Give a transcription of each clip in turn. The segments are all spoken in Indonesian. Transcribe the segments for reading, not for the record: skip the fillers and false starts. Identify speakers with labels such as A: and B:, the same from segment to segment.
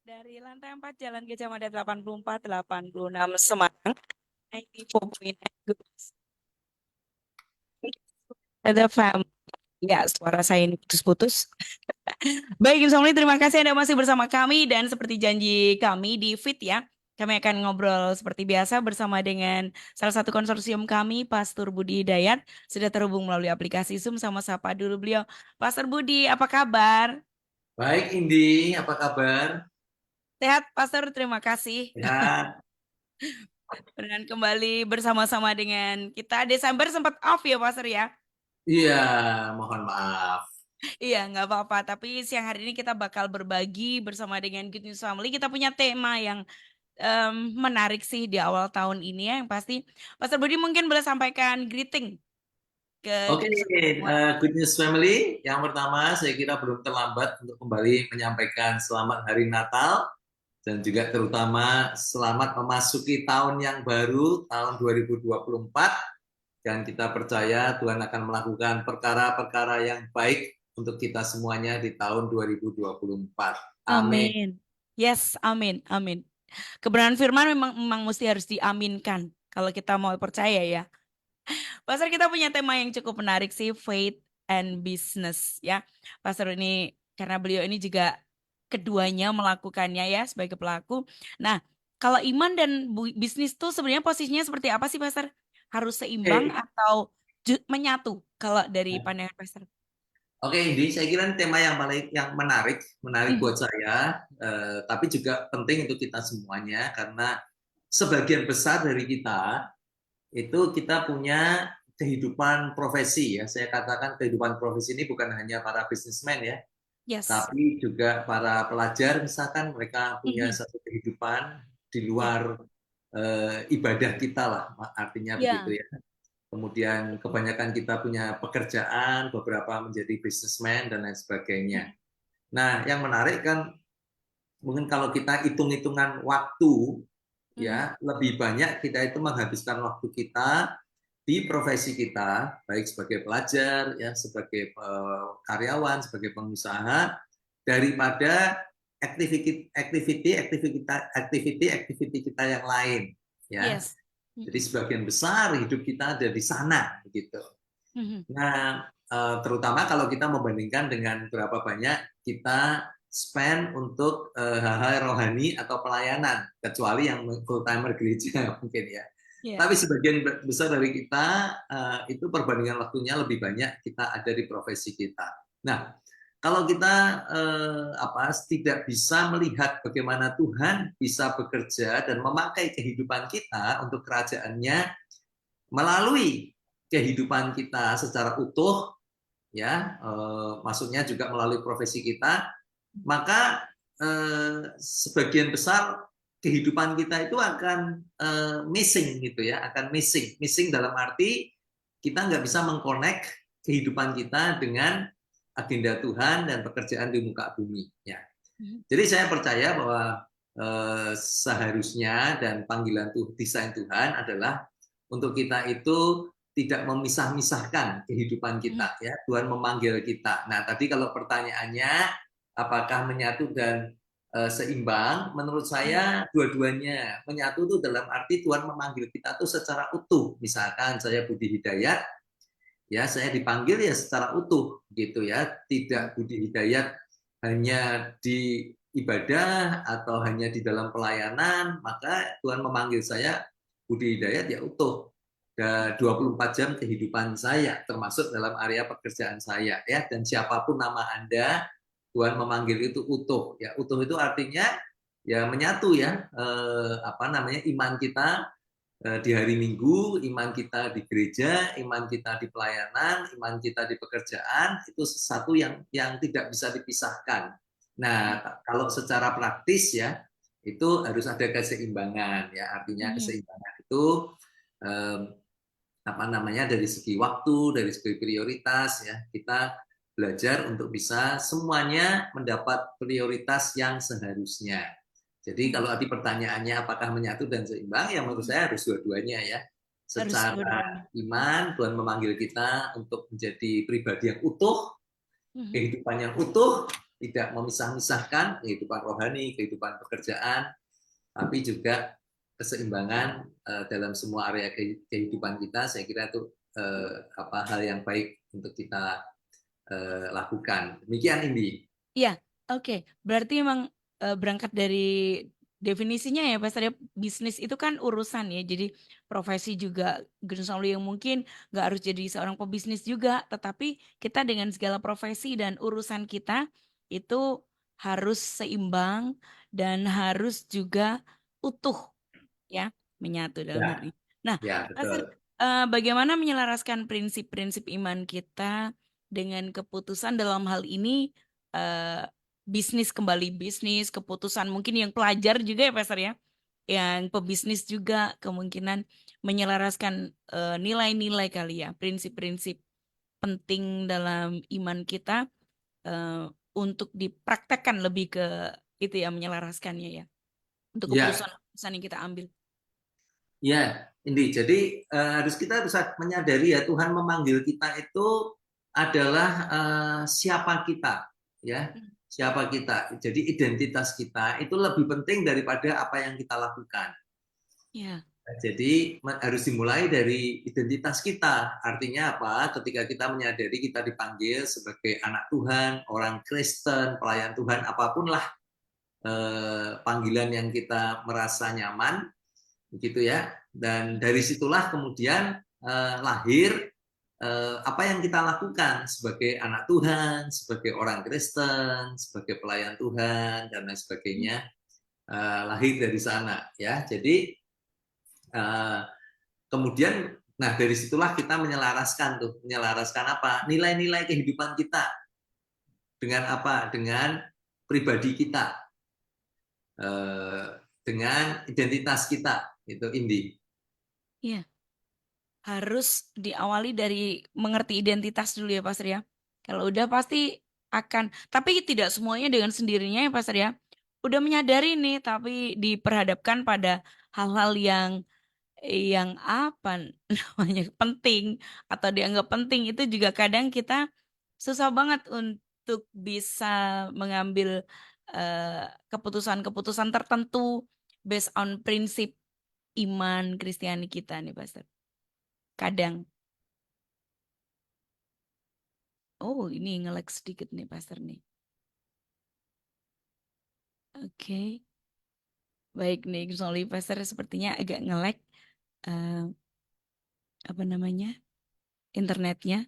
A: Dari lantai 4 Jalan Gajah Mada 8486 Semarang. 94.9 Good. Ada fam. Ya, suara saya ini putus-putus. Baik, Im Somni, terima kasih Anda masih bersama kami dan seperti janji kami di Fit ya. Kami akan ngobrol seperti biasa bersama dengan salah satu konsorsium kami, Pastor Budi Hidayat. Sudah terhubung melalui aplikasi Zoom sama sapa dulu beliau. Pastor Budi, apa kabar?
B: Baik, Indi, apa kabar?
A: Sehat, Pastor, terima kasih.
B: Ya,
A: Dan kembali bersama-sama dengan kita. Desember sempat off ya, Pastor ya?
B: iya, mohon maaf.
A: Iya, nggak apa-apa. Tapi siang hari ini kita bakal berbagi bersama dengan Good News Family. Kita punya tema yang em, menarik sih di awal tahun ini ya. Yang pasti, Pastor Budi mungkin boleh sampaikan greeting ke
B: Oke,
A: Good News Family semua.
B: Good News Family. Yang pertama, saya kira belum terlambat untuk kembali menyampaikan selamat Hari Natal dan juga terutama selamat memasuki tahun yang baru, tahun 2024. Dan kita percaya Tuhan akan melakukan perkara-perkara yang baik untuk kita semuanya di tahun 2024. Amin.
A: Amin. Yes, amin, amin. Kebenaran firman memang mesti harus diaminkan kalau kita mau percaya ya. Pastor kita punya tema yang cukup menarik sih, faith and business ya. Pastor ini karena beliau ini juga keduanya melakukannya ya sebagai pelaku. Nah, kalau iman dan bisnis tuh sebenarnya posisinya seperti apa sih Pastor? Harus seimbang
B: Oke,
A: atau menyatu kalau dari pandangan Pastor?
B: Oke, Indi, saya kira ini tema yang paling menarik
A: Mhm.
B: buat saya, tapi juga penting untuk kita semuanya karena sebagian besar dari kita itu kita punya kehidupan profesi ya. Saya katakan kehidupan profesi ini bukan hanya para bisnismen ya,
A: Yes.
B: tapi juga para pelajar misalkan mereka punya
A: Mhm.
B: satu kehidupan di
A: Ya.
B: luar ibadah kita lah, artinya begitu
A: Ya.
B: ya. Kemudian kebanyakan kita punya pekerjaan, beberapa menjadi bisnismen dan lain sebagainya.
A: Mhm.
B: Nah, yang menarik kan mungkin kalau kita hitung-hitungan waktu
A: Mhm.
B: ya, lebih banyak kita itu menghabiskan waktu kita di profesi kita, baik sebagai pelajar ya, sebagai karyawan, sebagai pengusaha daripada aktiviti kita yang lain ya.
A: Yes.
B: Jadi
A: Mhm.
B: sebagian besar hidup kita ada di sana begitu.
A: Mhm.
B: Nah, terutama kalau kita membandingkan dengan berapa banyak kita spend untuk hal-hal rohani atau pelayanan, kecuali yang full timer gereja mungkin ya.
A: Ya.
B: Tapi sebagian besar dari kita itu perbandingan waktunya lebih banyak kita ada di profesi kita. Nah, kalau kita tidak bisa melihat bagaimana Tuhan bisa bekerja dan memakai kehidupan kita untuk kerajaannya melalui kehidupan kita secara utuh, ya, maksudnya juga melalui profesi kita, maka sebagian besar kehidupan kita itu akan missing gitu ya, akan missing dalam arti kita nggak bisa mengkonek kehidupan kita dengan agenda Tuhan dan pekerjaan di muka bumi. Ya.
A: Mhm.
B: Jadi saya percaya bahwa seharusnya dan panggilan desain Tuhan adalah untuk kita itu tidak memisah-misahkan kehidupan
A: Mhm.
B: kita ya. Tuhan memanggil kita. Nah, tadi kalau pertanyaannya apakah menyatu dan seimbang, menurut
A: Mhm.
B: saya dua-duanya. Menyatu itu dalam arti Tuhan memanggil kita tuh secara utuh. Misalkan saya Budi Hidayat, ya saya dipanggil ya secara utuh gitu ya. Tidak Budi Hidayat hanya di ibadah atau hanya di dalam pelayanan, maka Tuhan memanggil saya Budi Hidayat ya utuh. Dan 24 jam kehidupan saya termasuk dalam area pekerjaan saya ya, dan siapapun nama Anda Tuhan memanggil itu utuh ya. Utuh itu artinya ya menyatu ya, apa namanya, iman kita di hari Minggu, iman kita di gereja, iman kita di pelayanan, iman kita di pekerjaan itu sesuatu yang tidak bisa dipisahkan. Nah, kalau secara praktis ya itu harus ada keseimbangan ya. Artinya
A: Mhm.
B: keseimbangan itu eh, apa namanya, dari segi waktu, dari segi prioritas ya. Kita belajar untuk bisa semuanya mendapat prioritas yang seharusnya. Jadi
A: Mhm.
B: kalau tadi pertanyaannya apakah menyatu dan seimbang, ya menurut
A: Mhm.
B: saya harus dua-duanya ya.
A: Harus
B: Secara
A: dua-duanya.
B: iman, Tuhan memanggil kita untuk menjadi pribadi yang utuh,
A: Mhm.
B: kehidupan yang utuh, tidak memisah-misahkan kehidupan rohani, kehidupan pekerjaan, tapi juga keseimbangan dalam semua area kehidupan kita. Saya kira itu hal yang baik untuk kita lakukan. Demikian Indi.
A: Iya, oke. Berarti emang berangkat dari definisinya ya, Pastor ya, bisnis itu kan urusan ya. Jadi profesi juga Gunung yang mungkin nggak harus jadi seorang pebisnis juga, tetapi kita dengan segala profesi dan urusan kita itu harus seimbang dan harus juga utuh ya, menyatu dalam
B: Ya,
A: diri. Nah,
B: ya
A: Pastor,
B: betul.
A: bagaimana menyelaraskan prinsip-prinsip iman kita dengan keputusan dalam hal ini eh, bisnis kembali bisnis, keputusan mungkin yang pelajar juga ya Pastor ya, yang pebisnis juga kemungkinan menyelaraskan nilai-nilai kali ya, prinsip-prinsip penting dalam iman kita eh, untuk dipraktekkan lebih ke itu ya menyelaraskannya ya, untuk
B: Ya,
A: keputusan-keputusan yang kita ambil.
B: ya, Indi. Jadi kita bisa menyadari ya Tuhan memanggil kita itu adalah siapa kita, ya,
A: Hmm.
B: siapa kita. Jadi identitas kita itu lebih penting daripada apa yang kita lakukan.
A: Ya,
B: Nah, jadi harus dimulai dari identitas kita. Artinya apa? Ketika kita menyadari kita dipanggil sebagai anak Tuhan, orang Kristen, pelayan Tuhan, apapun lah panggilan yang kita merasa nyaman, begitu ya. Dan dari situlah kemudian lahir apa yang kita lakukan sebagai anak Tuhan, sebagai orang Kristen, sebagai pelayan Tuhan dan lain sebagainya lahir dari sana ya. Jadi eh, kemudian nah dari situlah kita menyelaraskan apa? Nilai-nilai kehidupan kita dengan apa? Dengan pribadi kita, eh, dengan identitas kita, itu Indi.
A: iya. Harus diawali dari mengerti identitas dulu ya Pastor ya. Kalau udah pasti akan, tapi tidak semuanya dengan sendirinya ya Pastor ya. Udah menyadari nih, tapi diperhadapkan pada hal-hal yang apa namanya penting atau dianggap penting itu juga kadang kita susah banget untuk bisa mengambil keputusan-keputusan tertentu based on prinsip iman Kristiani kita nih Pastor. Kadang. Oh, ini nge-lag sedikit nih, Pastor nih. Oke. Baik nih, Gus Oli, Pastor sepertinya agak nge-lag apa namanya? Internetnya.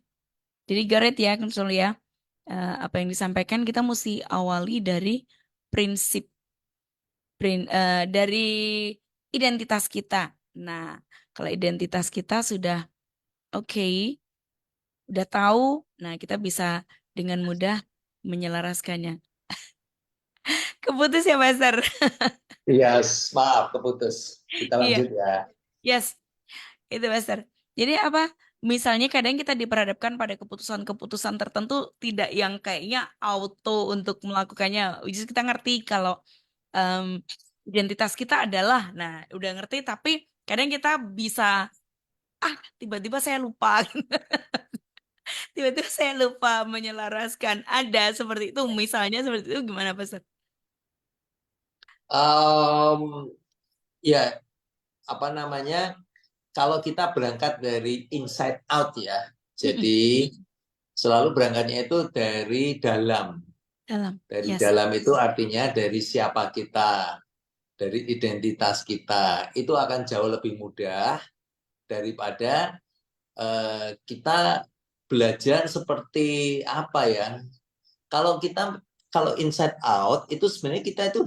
A: Jadi Gareth ya, Gus Oli ya. Apa yang disampaikan kita mesti awali dari prinsip dari identitas kita. Nah, kalau identitas kita sudah oke, udah tahu, nah kita bisa dengan mudah menyelaraskannya. Keputus ya, Pastor.
C: Yes, maaf keputus. Kita
A: Iya,
C: lanjut ya.
A: yes. Itu Master. Jadi apa? Misalnya kadang kita diperhadapkan pada keputusan-keputusan tertentu tidak yang kayaknya auto untuk melakukannya. Which is kita ngerti kalau em, identitas kita adalah, nah udah ngerti tapi kadang kita bisa tiba-tiba saya lupa, tiba-tiba saya lupa menyelaraskan. Ada seperti itu, misalnya seperti itu gimana Pastor?
C: Um, ya, apa namanya? Kalau kita berangkat dari inside out ya,
A: Mm-mm.
C: jadi selalu berangkatnya itu dari dalam.
A: Dalam,
C: Dari
A: yes,
C: dalam itu artinya dari siapa kita, dari identitas kita. Itu akan jauh lebih mudah daripada kita belajar seperti apa ya? Kalau kita kalau inside out itu sebenarnya kita itu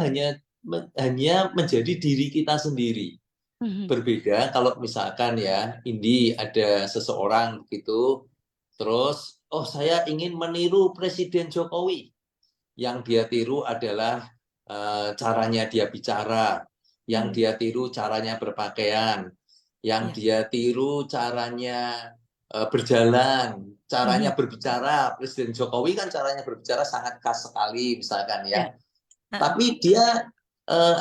C: hanya menjadi diri kita sendiri.
A: Mhm.
C: Berbeda kalau misalkan ya Indi ada seseorang gitu, terus oh saya ingin meniru Presiden Jokowi. Yang dia tiru adalah caranya dia bicara, yang
A: Mhm.
C: dia tiru caranya berpakaian, yang
A: Iya.
C: dia tiru caranya berjalan, caranya
A: Mhm.
C: berbicara. Presiden Jokowi kan caranya berbicara sangat khas sekali misalkan
A: Ya.
C: ya.
A: Heeh.
C: Tapi dia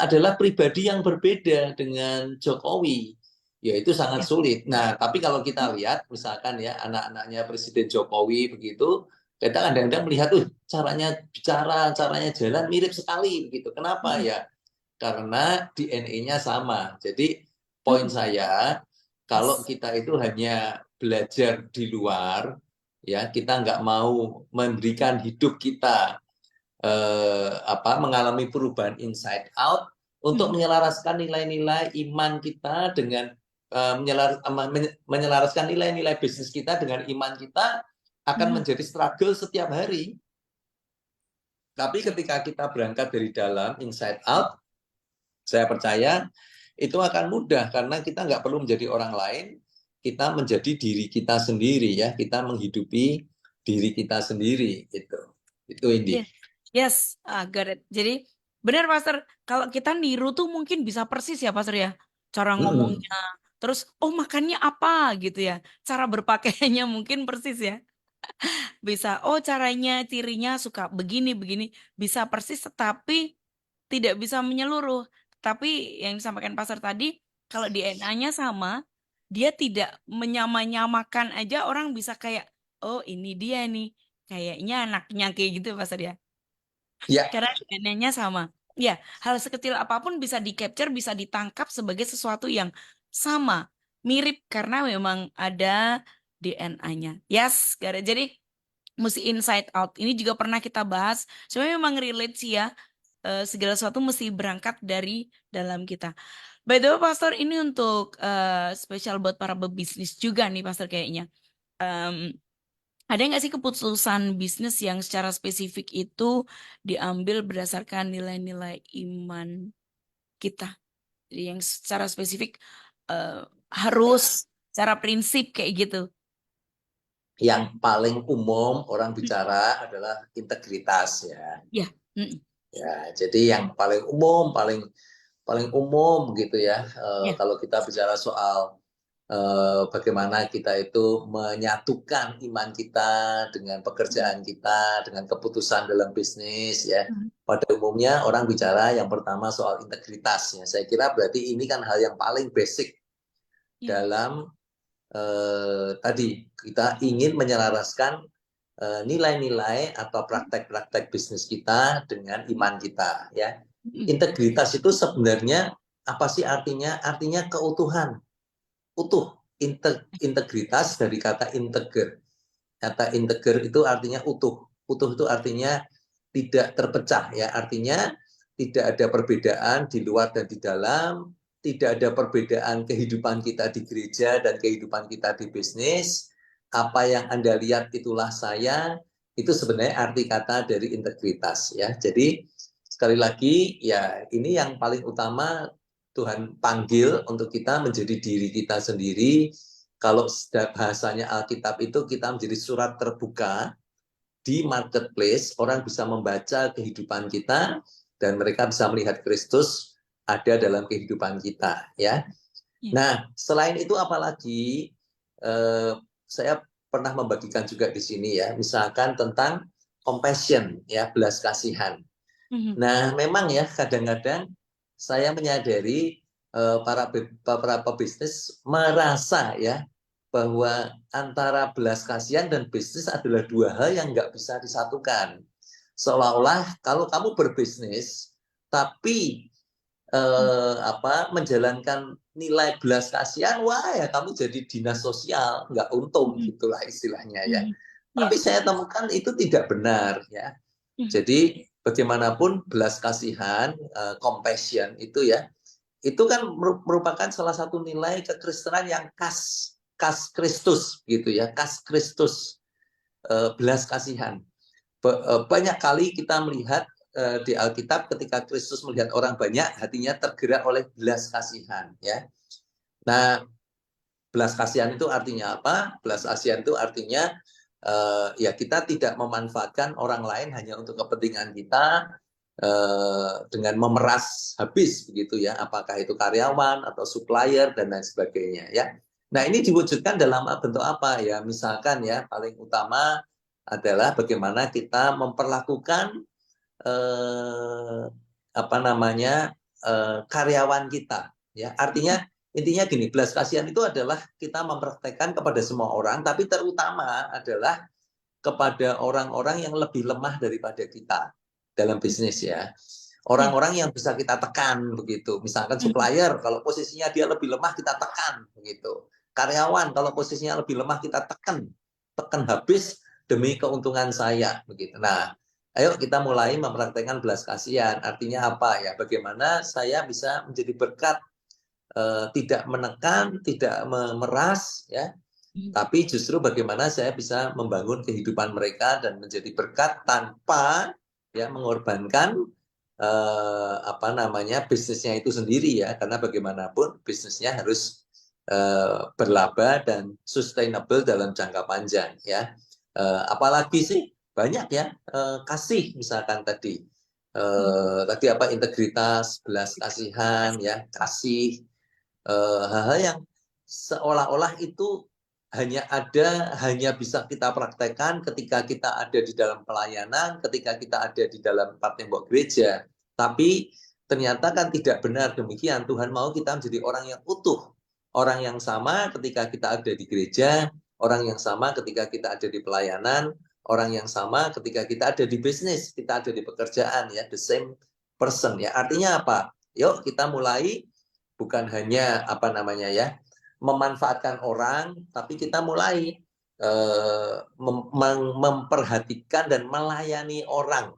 C: adalah pribadi yang berbeda dengan Jokowi. Ya itu sangat
A: Ya.
C: sulit. Nah, tapi kalau kita lihat misalkan ya anak-anaknya Presiden Jokowi begitu, Kita kadang-kadang melihat, caranya bicara, caranya jalan mirip sekali begitu. Kenapa
A: Mm,
C: ya? Karena DNA-nya sama. Jadi poin
A: mm,
C: saya, kalau
A: yes.
C: kita itu hanya belajar di luar, ya kita nggak mau memberikan hidup kita mengalami perubahan inside out untuk
A: Mm,
C: menyelaraskan nilai-nilai iman kita dengan menyelaraskan nilai-nilai bisnis kita dengan iman kita akan
A: mm,
C: menjadi struggle setiap hari. Tapi
A: ya.
C: ketika kita berangkat dari dalam, inside out, saya percaya itu akan mudah karena kita nggak perlu menjadi orang lain, kita menjadi diri kita sendiri ya, kita menghidupi diri kita sendiri itu Indi.
A: Yes, yes, got it. Jadi benar Pastor, kalau kita niru tuh mungkin bisa persis ya Pastor ya, cara
C: Mm-mm.
A: ngomongnya, terus oh makannya apa gitu ya, cara berpakaiannya mungkin persis ya, bisa oh caranya cirinya suka begini begini, bisa persis tetapi tidak bisa menyeluruh. Tapi yang disampaikan Pastor tadi, kalau DNA-nya sama, dia tidak menyamanyamakan aja orang bisa kayak oh ini dia nih, kayaknya anaknya kayak gitu Pastor ya.
C: Ya,
A: Karena DNA-nya sama. Ya, hal sekecil apapun bisa di-capture, bisa ditangkap sebagai sesuatu yang sama, mirip karena memang ada DNA-nya. Yes, Gara. Jadi mesti inside out. Ini juga pernah kita bahas. Sebenarnya memang relate sih ya. Segala sesuatu mesti berangkat dari dalam kita. By the way, Pastor, ini untuk spesial buat para pebisnis juga nih, Pastor kayaknya. Em, ada nggak sih keputusan bisnis yang secara spesifik itu diambil berdasarkan nilai-nilai iman kita? Jadi yang secara spesifik eh, harus secara prinsip kayak gitu.
C: yang paling umum orang
A: Hmm,
C: bicara adalah integritas ya.
A: ya, mm,
C: Ya, jadi yang paling umum, paling paling umum gitu ya.
A: ya,
C: Kalau kita bicara soal bagaimana kita itu menyatukan iman kita dengan
A: mm,
C: pekerjaan kita, dengan keputusan dalam bisnis ya.
A: mm,
C: Pada umumnya orang bicara yang pertama soal integritas ya. Saya kira berarti ini kan hal yang paling basic
A: ya,
C: dalam tadi kita ingin menyelaraskan nilai-nilai atau
A: mm,
C: praktek-praktek bisnis kita dengan
A: mm,
C: iman kita ya.
A: mm,
C: Integritas itu sebenarnya apa sih artinya? Artinya keutuhan, utuh. Integritas dari kata integer. Kata integer itu artinya utuh. Utuh itu artinya tidak terpecah ya. Artinya tidak ada perbedaan di luar dan di dalam, tidak ada perbedaan kehidupan kita di gereja dan kehidupan kita di bisnis. Apa yang Anda lihat itulah saya. Itu sebenarnya arti kata dari integritas ya. Jadi sekali lagi ya ini yang paling utama Tuhan panggil untuk kita menjadi diri kita sendiri. Kalau bahasanya Alkitab itu kita menjadi surat terbuka di marketplace, orang bisa membaca kehidupan kita dan mereka bisa melihat Kristus ada dalam kehidupan kita ya.
A: ya,
C: Nah, selain itu apalagi saya pernah membagikan juga di sini ya, misalkan tentang compassion ya, belas kasihan.
A: mm,
C: Nah, memang ya kadang-kadang saya menyadari para pebisnis merasa ya bahwa antara belas kasihan dan bisnis adalah dua hal yang nggak bisa disatukan. Seolah-olah kalau kamu berbisnis tapi
A: mm,
C: menjalankan nilai belas kasihan, wah ya kamu jadi dinas sosial, nggak untung
A: mm,
C: gitulah istilahnya ya.
A: mm,
C: Tapi
A: ya,
C: saya temukan itu tidak benar ya.
A: mm,
C: Jadi bagaimanapun belas kasihan, compassion itu ya, itu kan merupakan salah satu nilai kekristenan yang khas khas Kristus gitu ya, khas Kristus, belas kasihan. Banyak kali kita melihat di Alkitab ketika Kristus melihat orang banyak, hatinya tergerak oleh belas kasihan ya. Nah, belas kasihan itu artinya apa? Belas kasihan itu artinya ya kita tidak memanfaatkan orang lain hanya untuk kepentingan kita dengan memeras habis begitu ya, apakah itu karyawan atau supplier dan lain sebagainya ya. Nah, ini diwujudkan dalam bentuk apa ya? Misalkan ya paling utama adalah bagaimana kita memperlakukan eh, karyawan kita ya. Artinya intinya gini, belas kasihan itu adalah kita mempraktekkan kepada semua orang, tapi terutama adalah kepada orang-orang yang lebih lemah daripada kita dalam bisnis ya.
A: Ya.
C: Orang-orang yang bisa kita tekan begitu. Misalkan supplier, kalau posisinya dia lebih lemah kita tekan begitu. Karyawan kalau posisinya lebih lemah kita tekan habis demi keuntungan saya begitu. Nah, ayo kita mulai mempraktekkan belas kasihan. Artinya apa ya? Bagaimana saya bisa menjadi berkat, tidak menekan, tidak memeras ya, tapi justru bagaimana saya bisa membangun kehidupan mereka dan menjadi berkat tanpa ya mengorbankan bisnisnya itu sendiri ya, karena bagaimanapun bisnisnya harus berlaba dan sustainable dalam jangka panjang ya. Apalagi sih banyak ya, kasih misalkan tadi integritas, belas kasihan ya, kasih, hal-hal yang seolah-olah itu hanya bisa kita praktekkan ketika kita ada di dalam pelayanan, ketika kita ada di dalam empat tembok gereja. Tapi ternyata kan tidak benar demikian. Tuhan mau kita menjadi orang yang utuh, orang yang sama ketika kita ada di gereja, orang yang sama ketika kita ada di pelayanan, orang yang sama ketika kita ada di bisnis, kita ada di pekerjaan ya, the same person ya. Artinya apa? Yuk kita mulai bukan hanya memanfaatkan orang, tapi kita mulai memperhatikan dan melayani orang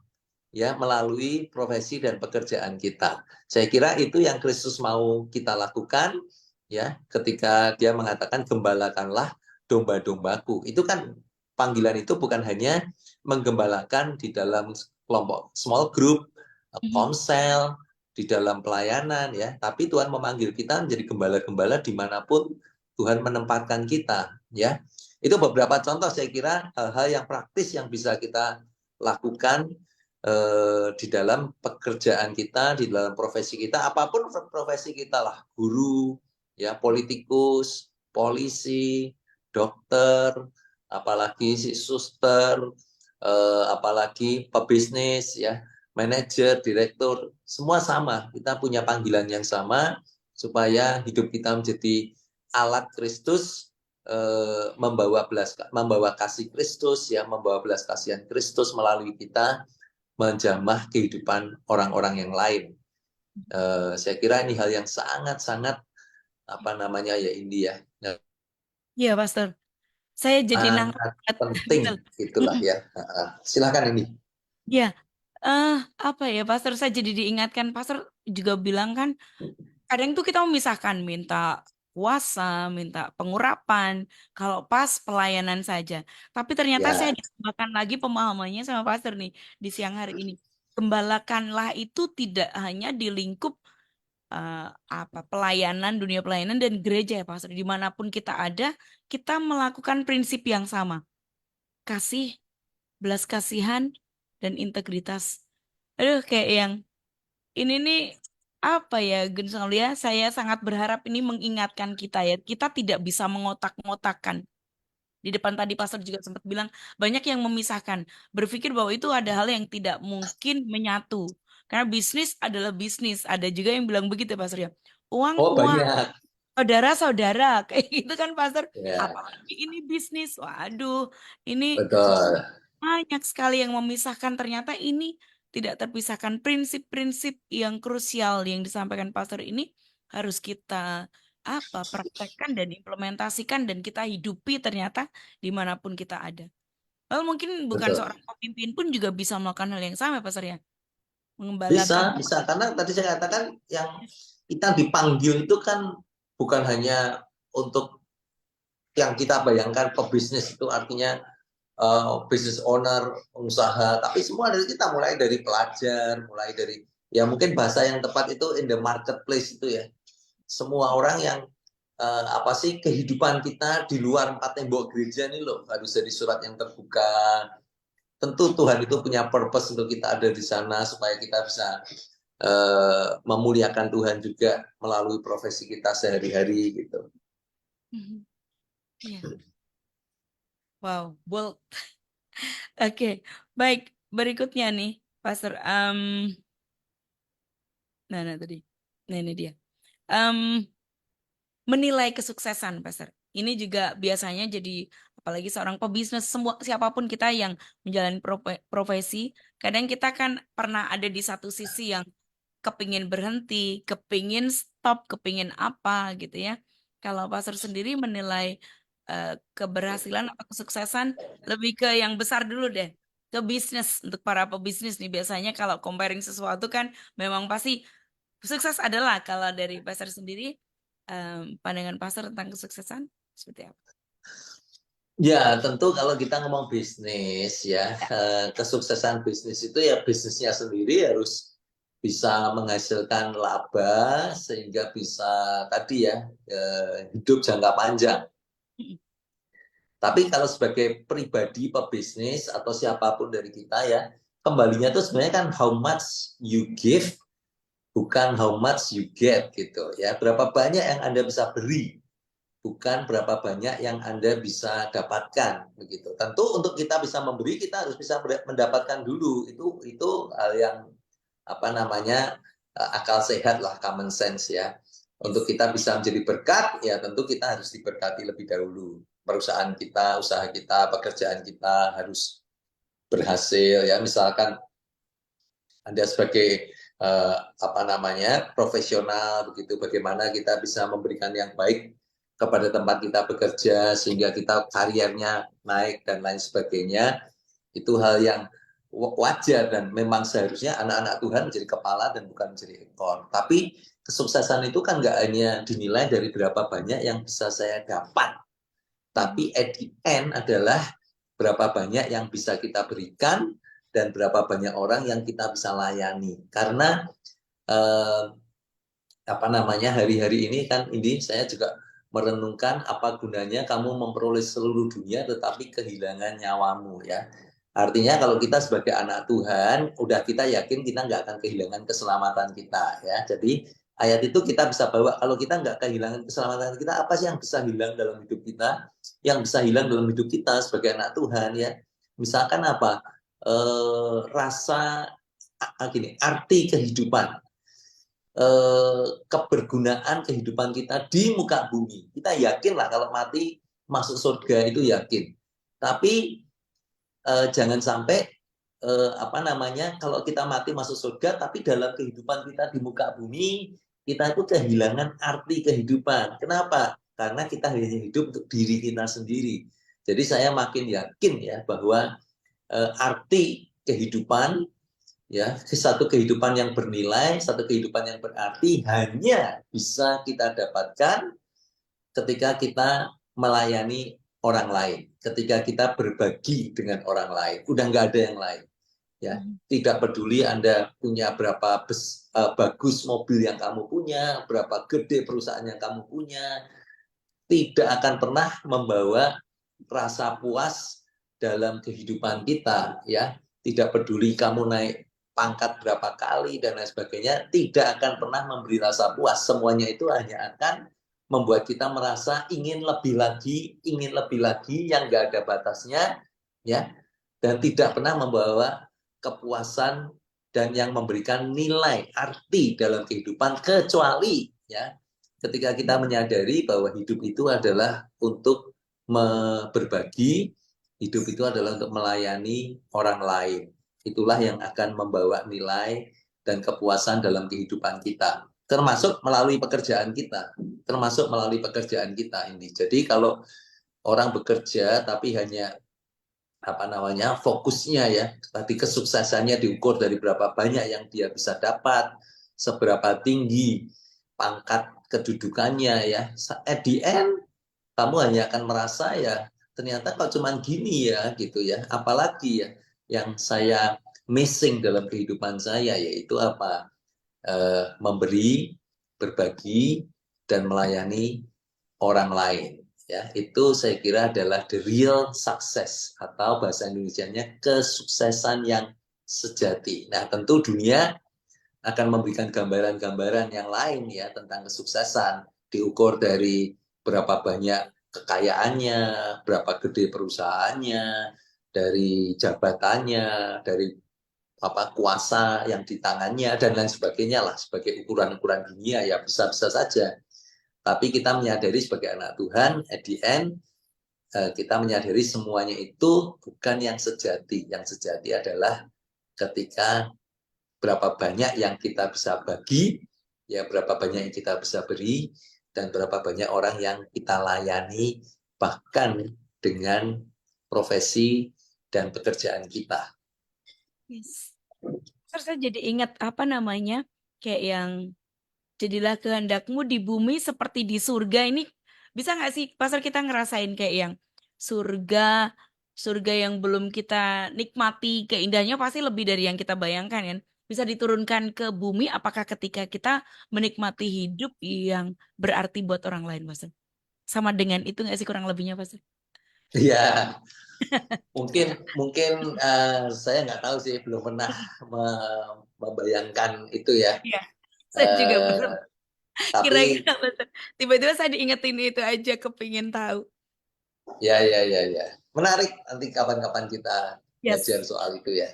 C: ya melalui profesi dan pekerjaan kita. Saya kira itu yang Kristus mau kita lakukan ya ketika dia mengatakan gembalakanlah domba-dombaku. Itu kan panggilan itu bukan hanya menggembalakan di dalam kelompok small group, komsel, di dalam pelayanan ya, tapi Tuhan memanggil kita menjadi gembala-gembala dimanapun Tuhan menempatkan kita ya. Itu beberapa contoh saya kira hal-hal yang praktis yang bisa kita lakukan di dalam pekerjaan kita, di dalam profesi kita, apapun profesi kita lah, guru, ya politikus, polisi, dokter, apalagi si suster, apalagi pebisnis ya, manajer, direktur, semua sama. Kita punya panggilan yang sama supaya hidup kita menjadi alat Kristus, membawa kasih Kristus ya, membawa belas kasihan Kristus melalui kita menjamah kehidupan orang-orang yang lain. Saya kira ini hal yang sangat-sangat India.
A: Iya, Pastor. Saya jadi
C: Sangat penting itulah ya. Silakan ini.
A: Ya, apa ya, Pastor? Saya jadi diingatkan, Pastor juga bilang kan, kadang tuh kita memisahkan minta puasa, minta pengurapan, kalau pas pelayanan saja. Tapi ternyata saya
C: Ya,
A: ditambahkan lagi pemahamannya sama Pastor nih di siang hari ini. Gembalakanlah itu tidak hanya di lingkup pelayanan, dunia pelayanan dan gereja ya, Pastor. Dimanapun kita ada, kita melakukan prinsip yang sama. Kasih, belas kasihan, dan integritas. Aduh, kayak yang ini nih apa ya, Gun Saulia, saya sangat berharap ini mengingatkan kita ya. Kita tidak bisa mengotak-ngotakkan. Di depan tadi Pastor juga sempat bilang banyak yang memisahkan, berpikir bahwa itu ada hal yang tidak mungkin menyatu. Karena bisnis adalah bisnis. Ada juga yang bilang begitu ya, Pastor ya. Uang,
C: oh
A: uang,
C: banyak.
A: saudara-saudara. Kayak gitu kan, Pastor.
C: Ya,
A: Apalagi ini bisnis. Waduh, ini
C: betul.
A: banyak sekali yang memisahkan. Ternyata ini tidak terpisahkan. Prinsip-prinsip yang krusial yang disampaikan Pastor ini harus kita praktekkan dan implementasikan dan kita hidupi ternyata dimanapun kita ada. Lalu mungkin bukan
C: Betul.
A: seorang pemimpin pun juga bisa melakukan hal yang sama, Pastor ya.
C: Bisa,
A: Mengembalakan.
C: bisa. Karena tadi saya katakan yang kita dipanggil itu kan bukan hanya untuk yang kita bayangkan pebisnis itu artinya business owner, pengusaha, tapi semua dari kita, mulai dari pelajar, mulai dari ya mungkin bahasa yang tepat itu in the marketplace itu ya. Semua orang yang kehidupan kita di luar empat tembok gereja ini loh harus jadi surat yang terbuka. Tentu Tuhan itu punya purpose untuk kita ada di sana supaya kita bisa memuliakan Tuhan juga melalui profesi kita sehari-hari gitu.
A: Iya. Wow, bold. Oke, baik. Berikutnya nih, Pastor. Nah tadi. Nah, ini dia. Menilai kesuksesan, Pastor. Ini juga biasanya jadi apalagi seorang pebisnis, semua siapapun kita yang menjalani profesi, kadang kita kan pernah ada di satu sisi yang kepingin berhenti, kepingin stop, kepingin apa gitu ya. Kalau pastor sendiri menilai keberhasilan atau kesuksesan lebih ke yang besar dulu deh, ke bisnis. Untuk para pebisnis nih biasanya kalau comparing sesuatu kan memang pasti sukses adalah. Kalau dari pastor sendiri, pandangan pastor tentang kesuksesan seperti apa?
C: Ya, tentu kalau kita ngomong bisnis ya,
A: Ya.
C: kesuksesan bisnis itu ya bisnisnya sendiri harus bisa menghasilkan laba sehingga bisa tadi ya hidup jangka panjang.
A: Mm-mm.
C: Tapi kalau sebagai pribadi pebisnis atau siapapun dari kita ya, kembalinya itu sebenarnya kan how much you give, bukan how much you get gitu ya. Berapa banyak yang Anda bisa beri, bukan berapa banyak yang Anda bisa dapatkan begitu. Tentu untuk kita bisa memberi, kita harus bisa mendapatkan dulu. Itu hal yang apa namanya akal sehat lah, common sense ya. Untuk
A: Yes.
C: kita bisa menjadi berkat, ya tentu kita harus diberkati lebih dahulu. Perusahaan kita, usaha kita, pekerjaan kita harus berhasil ya. Misalkan Anda sebagai apa namanya profesional begitu, bagaimana kita bisa memberikan yang baik kepada tempat kita bekerja sehingga kita karirnya naik dan lain sebagainya. Itu hal yang wajar dan memang seharusnya anak-anak Tuhan menjadi kepala dan bukan menjadi ekor. Tapi kesuksesan itu kan nggak hanya dinilai dari berapa banyak yang bisa saya dapat, tapi at the end adalah berapa banyak yang bisa kita berikan dan berapa banyak orang yang kita bisa layani. Karena eh, apa namanya hari-hari ini kan ini saya juga merenungkan apa gunanya kamu memperoleh seluruh dunia tetapi kehilangan nyawamu ya. Artinya kalau kita sebagai anak Tuhan, udah kita yakin kita nggak akan kehilangan keselamatan kita ya. Jadi ayat itu kita bisa bawa, kalau kita nggak kehilangan keselamatan kita, apa sih yang bisa hilang dalam hidup kita? Yang bisa hilang dalam hidup kita sebagai anak Tuhan ya. Misalkan apa? Rasa gini, arti kehidupan, kebergunaan kehidupan kita di muka bumi. Kita yakin lah kalau mati masuk surga itu yakin. Tapi jangan sampai apa namanya kalau kita mati masuk surga tapi dalam kehidupan kita di muka bumi kita itu kehilangan arti kehidupan. Kenapa? Karena kita hanya hidup untuk diri kita sendiri. Jadi saya makin yakin ya bahwa arti kehidupan ya satu kehidupan yang bernilai, satu kehidupan yang berarti hanya bisa kita dapatkan ketika kita melayani orang lain, ketika kita berbagi dengan orang lain. Udah nggak ada yang lain. Ya, tidak peduli Anda punya berapa bagus mobil yang kamu punya, berapa gede perusahaan yang kamu punya, tidak akan pernah membawa rasa puas dalam kehidupan kita. Ya, tidak peduli kamu naik pangkat berapa kali dan lain sebagainya, tidak akan pernah memberi rasa puas. Semuanya itu hanya akan membuat kita merasa ingin lebih lagi yang nggak ada batasnya, ya, dan tidak pernah membawa kepuasan dan yang memberikan nilai arti dalam kehidupan, kecuali ya ketika kita menyadari bahwa hidup itu adalah untuk berbagi, hidup itu adalah untuk melayani orang lain. Itulah yang akan membawa nilai dan kepuasan dalam kehidupan kita, termasuk melalui pekerjaan kita, ini. Jadi kalau orang bekerja tapi hanya apa namanya fokusnya ya tadi kesuksesannya diukur dari berapa banyak yang dia bisa dapat, seberapa tinggi pangkat kedudukannya ya, at the end kamu hanya akan merasa ya ternyata kok cuman gini ya gitu ya. Apalagi ya yang saya missing dalam kehidupan saya yaitu apa, memberi, berbagi dan melayani orang lain. Ya, itu saya kira adalah the real success atau bahasa Indonesianya kesuksesan yang sejati. Nah, tentu dunia akan memberikan gambaran-gambaran yang lain ya tentang kesuksesan, diukur dari berapa banyak kekayaannya, berapa gede perusahaannya, dari jabatannya, dari apa kuasa yang di tangannya dan lain sebagainya lah, sebagai ukuran-ukuran dunia ya bisa-bisa saja. Tapi kita menyadari sebagai anak Tuhan, at the end kita menyadari semuanya itu bukan yang sejati. Yang sejati adalah ketika berapa banyak yang kita bisa bagi, ya berapa banyak yang kita bisa beri, dan berapa banyak orang yang kita layani, bahkan dengan profesi dan pekerjaan kita.
A: Yes. Terus saya jadi ingat apa namanya, kayak yang jadilah kehendakmu di bumi seperti di surga. Ini bisa nggak sih pasar kita ngerasain kayak yang surga, surga yang belum kita nikmati keindahannya pasti lebih dari yang kita bayangkan kan? Bisa diturunkan ke bumi apakah ketika kita menikmati hidup yang berarti buat orang lain, Pastor? Sama dengan itu nggak sih kurang lebihnya, Pastor?
C: Ya, mungkin saya nggak tahu sih, belum pernah membayangkan itu ya.
A: Iya, saya juga belum.
C: Tapi
A: Kira-kira Pastor. Tiba-tiba saya diingetin itu aja, kepingin tahu.
C: ya, menarik. Nanti kapan-kapan kita
A: Yes.
C: belajar soal itu ya.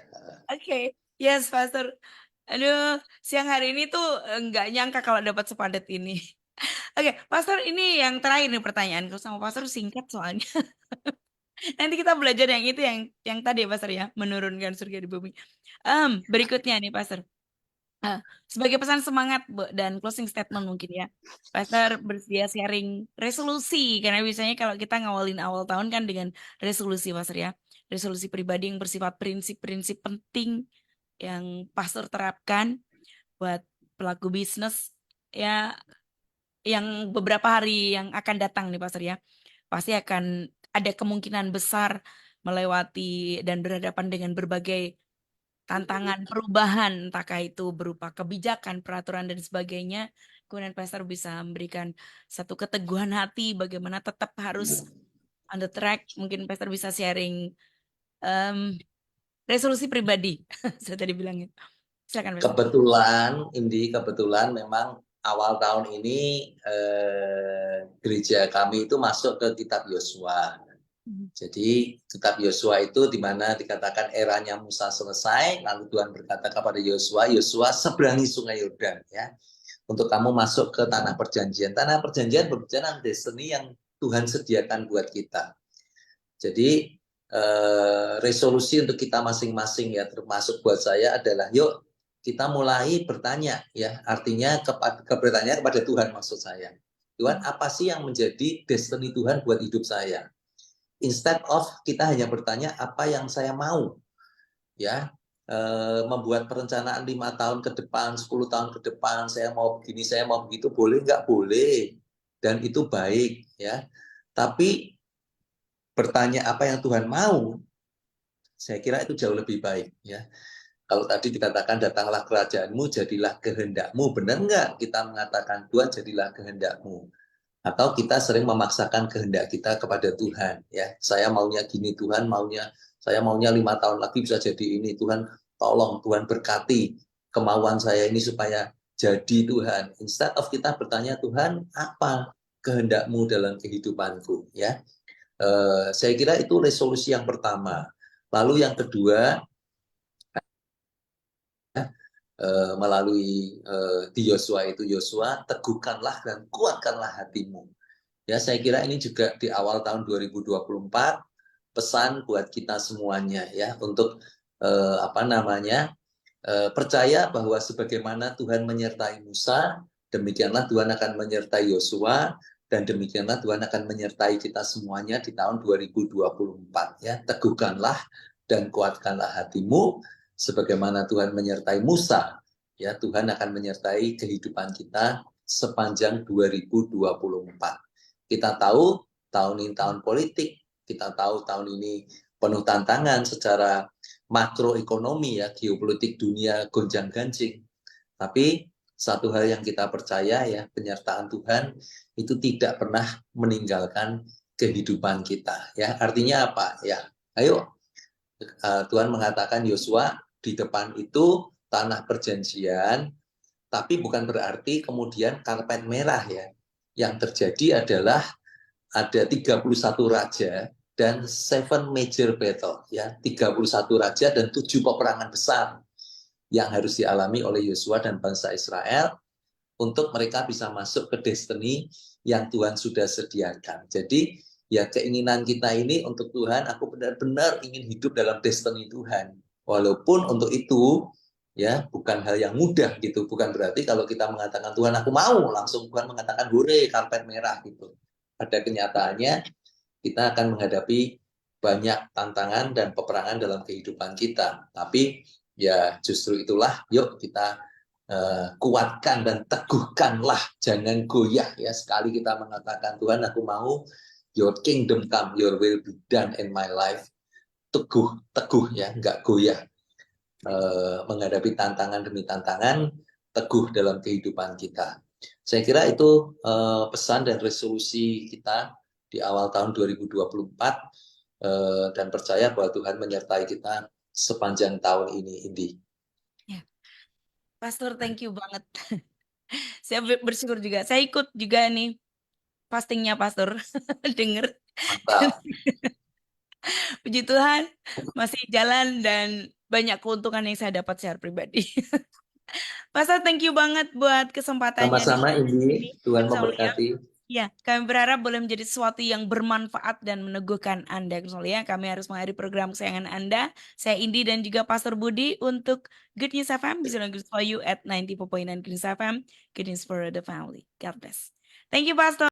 A: Oke. Yes, Pastor. Aduh, siang hari ini tuh nggak nyangka kalau dapat sepadat ini. Oke, Pastor, ini yang terakhir nih pertanyaanku sama Pastor singkat soalnya. Nanti kita belajar yang itu yang tadi ya, Pastor ya, menurunkan surga di bumi. Berikutnya nih, Pastor. Sebagai pesan semangat dan closing statement mungkin ya, Pastor bersedia sharing resolusi karena biasanya kalau kita ngawalin awal tahun kan dengan resolusi, Pastor ya, resolusi pribadi yang bersifat prinsip-prinsip penting yang Pastor terapkan buat pelaku bisnis ya, yang beberapa hari yang akan datang nih, Pastor ya, pasti akan ada kemungkinan besar melewati dan berhadapan dengan berbagai tantangan perubahan, entahkah itu berupa kebijakan, peraturan, dan sebagainya. Kemudian Pastor bisa memberikan satu keteguhan hati bagaimana tetap harus on the track. Mungkin Pastor bisa sharing resolusi pribadi. Saya tadi bilangnya. Silakan Pastor.
C: Kebetulan memang awal tahun ini gereja kami itu masuk ke kitab Yosua. Jadi kitab Yosua itu di mana dikatakan eranya Musa selesai, lalu Tuhan berkata kepada Yosua, Yosua seberangi sungai Yordan ya, untuk kamu masuk ke tanah perjanjian. Tanah perjanjian berbicara destiny yang Tuhan sediakan buat kita. Jadi resolusi untuk kita masing-masing ya, termasuk buat saya adalah yuk kita mulai bertanya ya, artinya bertanya kepada Tuhan, maksud saya, Tuhan apa sih yang menjadi destiny Tuhan buat hidup saya? Instead of kita hanya bertanya apa yang saya mau, ya, membuat perencanaan 5 tahun ke depan, 10 tahun ke depan, saya mau begini, saya mau begitu, boleh nggak? Boleh, dan itu baik, ya. Tapi bertanya apa yang Tuhan mau, saya kira itu jauh lebih baik, ya. Kalau tadi dikatakan datanglah kerajaanmu, jadilah kehendakmu, benar nggak kita mengatakan Tuhan jadilah kehendakmu? Atau kita sering memaksakan kehendak kita kepada Tuhan, ya, saya maunya gini Tuhan, saya maunya 5 tahun lagi bisa jadi ini, Tuhan tolong, Tuhan berkati kemauan saya ini supaya jadi Tuhan. Instead of kita bertanya Tuhan apa kehendakmu dalam kehidupanku, ya, saya kira itu resolusi yang pertama. Lalu yang kedua, melalui di Yosua itu, Yosua teguhkanlah dan kuatkanlah hatimu. Ya, saya kira ini juga di awal tahun 2024 pesan buat kita semuanya ya, untuk percaya bahwa sebagaimana Tuhan menyertai Musa, demikianlah Tuhan akan menyertai Yosua, dan demikianlah Tuhan akan menyertai kita semuanya di tahun 2024 ya. Teguhkanlah dan kuatkanlah hatimu sebagaimana Tuhan menyertai Musa, ya, Tuhan akan menyertai kehidupan kita sepanjang 2024. Kita tahu tahun ini tahun politik, kita tahu tahun ini penuh tantangan secara makroekonomi ya, geopolitik dunia gonjang-ganjing. Tapi satu hal yang kita percaya ya, penyertaan Tuhan itu tidak pernah meninggalkan kehidupan kita ya. Artinya apa ya? Ayo, Tuhan mengatakan Yosua di depan itu tanah perjanjian, tapi bukan berarti kemudian karpet merah ya. Yang terjadi adalah ada 31 raja dan 7 major battle ya, 31 raja dan 7 peperangan besar yang harus dialami oleh Yosua dan bangsa Israel untuk mereka bisa masuk ke destiny yang Tuhan sudah sediakan. Jadi ya keinginan kita ini untuk Tuhan, aku benar-benar ingin hidup dalam destiny Tuhan. Walaupun untuk itu ya bukan hal yang mudah gitu, bukan berarti kalau kita mengatakan Tuhan aku mau, langsung Tuhan mengatakan hore karpet merah gitu. Pada kenyataannya kita akan menghadapi banyak tantangan dan peperangan dalam kehidupan kita. Tapi ya justru itulah, yuk kita kuatkan dan teguhkanlah, jangan goyah ya. Sekali kita mengatakan Tuhan aku mau your kingdom come, your will be done in my life, teguh ya, nggak goyah menghadapi tantangan demi tantangan, teguh dalam kehidupan kita. Saya kira itu pesan dan resolusi kita di awal tahun 2024 dan percaya bahwa Tuhan menyertai kita sepanjang tahun ini, Indi.
A: Pastor, thank you banget. Saya bersyukur juga. Saya ikut juga nih fastingnya Pastor. Denger.
C: Mantap.
A: Puji Tuhan masih jalan dan banyak keuntungan yang saya dapat secara pribadi. Pastor, thank you banget buat kesempatannya di
C: Sama-sama, Indi.
A: sini.
C: Tuhan
A: Insya Allah ya.
C: memberkati.
A: Ya, kami berharap boleh menjadi sesuatu yang bermanfaat dan meneguhkan Anda. Soalnya kami harus mengakhiri program kesayangan Anda. Saya Indi dan juga Pastor Budi untuk Good News FM. Bisa Good for you at 94.9 Good News FM. Good News for the family. God bless. Thank you, Pastor.